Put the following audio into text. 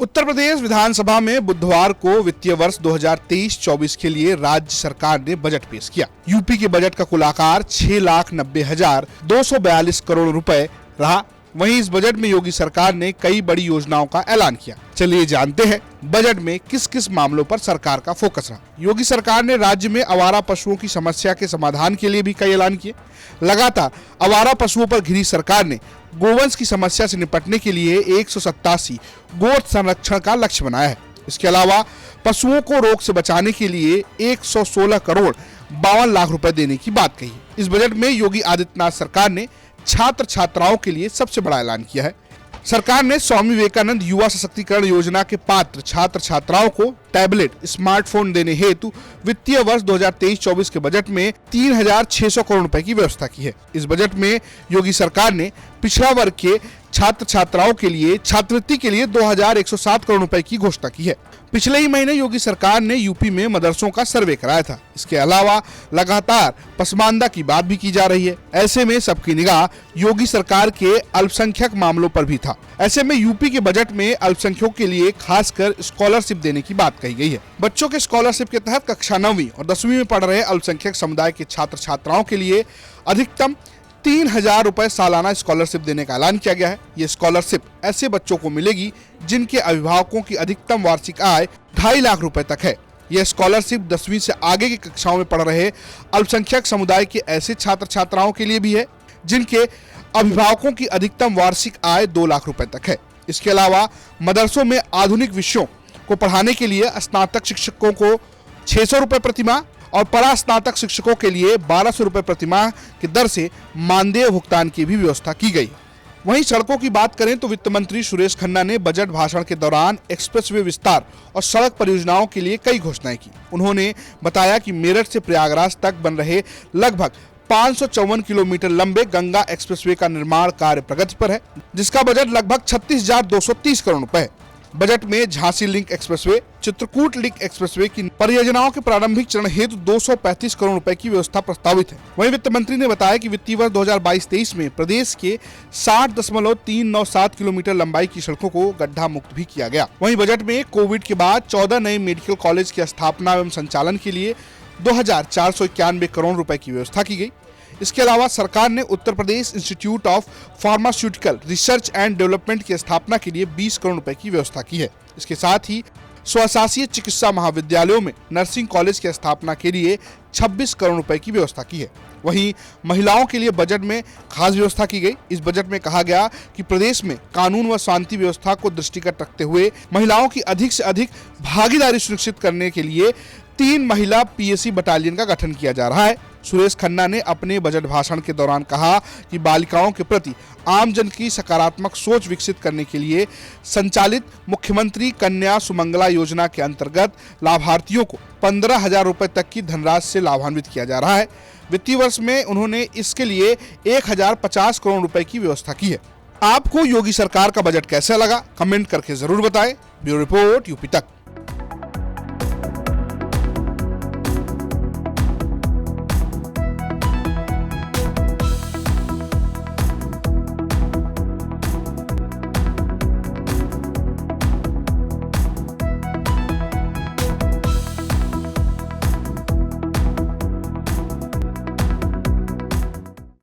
उत्तर प्रदेश विधानसभा में बुधवार को वित्तीय वर्ष 2023-24 के लिए राज्य सरकार ने बजट पेश किया। यूपी के बजट का कुल आकार 6,90,242 करोड़ रुपए रहा। वहीं इस बजट में योगी सरकार ने कई बड़ी योजनाओं का ऐलान किया। चलिए जानते हैं बजट में किस किस मामलों पर सरकार का फोकस रहा। योगी सरकार ने राज्य में आवारा पशुओं की समस्या के समाधान के लिए भी कई ऐलान किए। लगातार आवारा पशुओं पर घिरी सरकार ने गोवंश की समस्या से निपटने के लिए 187 गोट संरक्षण का लक्ष्य बनाया है। इसके अलावा पशुओं को रोग से बचाने के लिए 116 करोड़ 52 लाख रुपए देने की बात कही। इस बजट में योगी आदित्यनाथ सरकार ने छात्र छात्राओं के लिए सबसे बड़ा ऐलान किया है। सरकार ने स्वामी विवेकानंद युवा सशक्तिकरण योजना के पात्र छात्र छात्राओं को टैबलेट, स्मार्टफोन देने हेतु वित्तीय वर्ष 2023-24 के बजट में 3,600 करोड़ रुपए की व्यवस्था की है। इस बजट में योगी सरकार ने पिछड़ा वर्ग के छात्र छात्राओं के लिए छात्रवृत्ति के लिए 2,107 करोड़ रुपए की घोषणा की है। पिछले ही महीने योगी सरकार ने यूपी में मदरसों का सर्वे कराया था। इसके अलावा लगातार पसमानदा की बात भी की जा रही है। ऐसे में सबकी निगाह योगी सरकार के अल्पसंख्यक मामलों पर भी था। ऐसे में यूपी के बजट में अल्पसंख्यकों के लिए खासकर स्कॉलरशिप देने की बात कही गई है। बच्चों के स्कॉलरशिप के तहत कक्षा 9वीं और 10वीं में पढ़ रहे अल्पसंख्यक समुदाय के छात्र छात्राओं के लिए अधिकतम 3,000 रुपए सालाना स्कॉलरशिप देने का ऐलान किया गया है। ये स्कॉलरशिप ऐसे बच्चों को मिलेगी जिनके अभिभावकों की अधिकतम वार्षिक आय 2.5 लाख रुपए तक है। यह स्कॉलरशिप 10वीं से आगे की कक्षाओं में पढ़ रहे अल्पसंख्यक समुदाय के ऐसे छात्र छात्राओं के लिए भी है जिनके अभिभावकों की अधिकतम वार्षिक आय 2 लाख रुपए तक है। इसके अलावा मदरसों में आधुनिक विषयों को पढ़ाने के लिए स्नातक शिक्षकों को 600 रुपए प्रतिमाह और परास्नातक शिक्षकों के लिए 1,200 रुपए प्रतिमाह की दर से मानदेय भुगतान की भी व्यवस्था की गई। वहीं सड़कों की बात करें तो वित्त मंत्री सुरेश खन्ना ने बजट भाषण के दौरान एक्सप्रेसवे विस्तार और सड़क परियोजनाओं के लिए कई घोषणाएं की। उन्होंने बताया कि मेरठ से प्रयागराज तक बन रहे लगभग 554 किलोमीटर लंबे गंगा एक्सप्रेसवे का निर्माण कार्य प्रगति पर है, जिसका बजट लगभग 36,230 करोड़ रुपए है। बजट में Jhansi link expressway, Chitrakoot link expressway की परियोजनाओं के प्रारंभिक चरण हेतु 235 करोड़ रुपए की व्यवस्था प्रस्तावित है। वहीं वित्त मंत्री ने बताया कि वित्तीय वर्ष 2022-23 में प्रदेश के 60.397 किलोमीटर लंबाई की सड़कों को गड्ढा मुक्त भी किया गया। वहीं बजट में कोविड के बाद 14 नए मेडिकल कॉलेज की स्थापना एवं संचालन के लिए 2,491 करोड़ रुपए की व्यवस्था की गई। इसके अलावा सरकार ने Uttar Pradesh institute of pharmaceutical research and development की स्थापना के लिए 20 करोड़ रुपए की व्यवस्था की है। इसके साथ ही स्वशासीय चिकित्सा महाविद्यालयों में नर्सिंग कॉलेज की स्थापना के लिए 26 करोड़ रुपए की व्यवस्था की है। वहीं महिलाओं के लिए बजट में खास व्यवस्था की गई। इस बजट में कहा गया कि प्रदेश में कानून व शांति व्यवस्था को दृष्टिगत रखते हुए महिलाओं की अधिक से अधिक भागीदारी सुनिश्चित करने के लिए 3 महिला पीएसी बटालियन का गठन किया जा रहा है। सुरेश खन्ना ने अपने बजट भाषण के दौरान कहा कि बालिकाओं के प्रति आमजन की सकारात्मक सोच विकसित करने के लिए संचालित मुख्यमंत्री कन्या सुमंगला योजना के अंतर्गत लाभार्थियों को 15,000 रुपए तक की धनराशि से लाभान्वित किया जा रहा है। वित्तीय वर्ष में उन्होंने इसके लिए 1,050 करोड़ रुपए की व्यवस्था की है। आपको योगी सरकार का बजट कैसा लगा, कमेंट करके जरूर बताएं। ब्यूरो रिपोर्ट यूपी तक।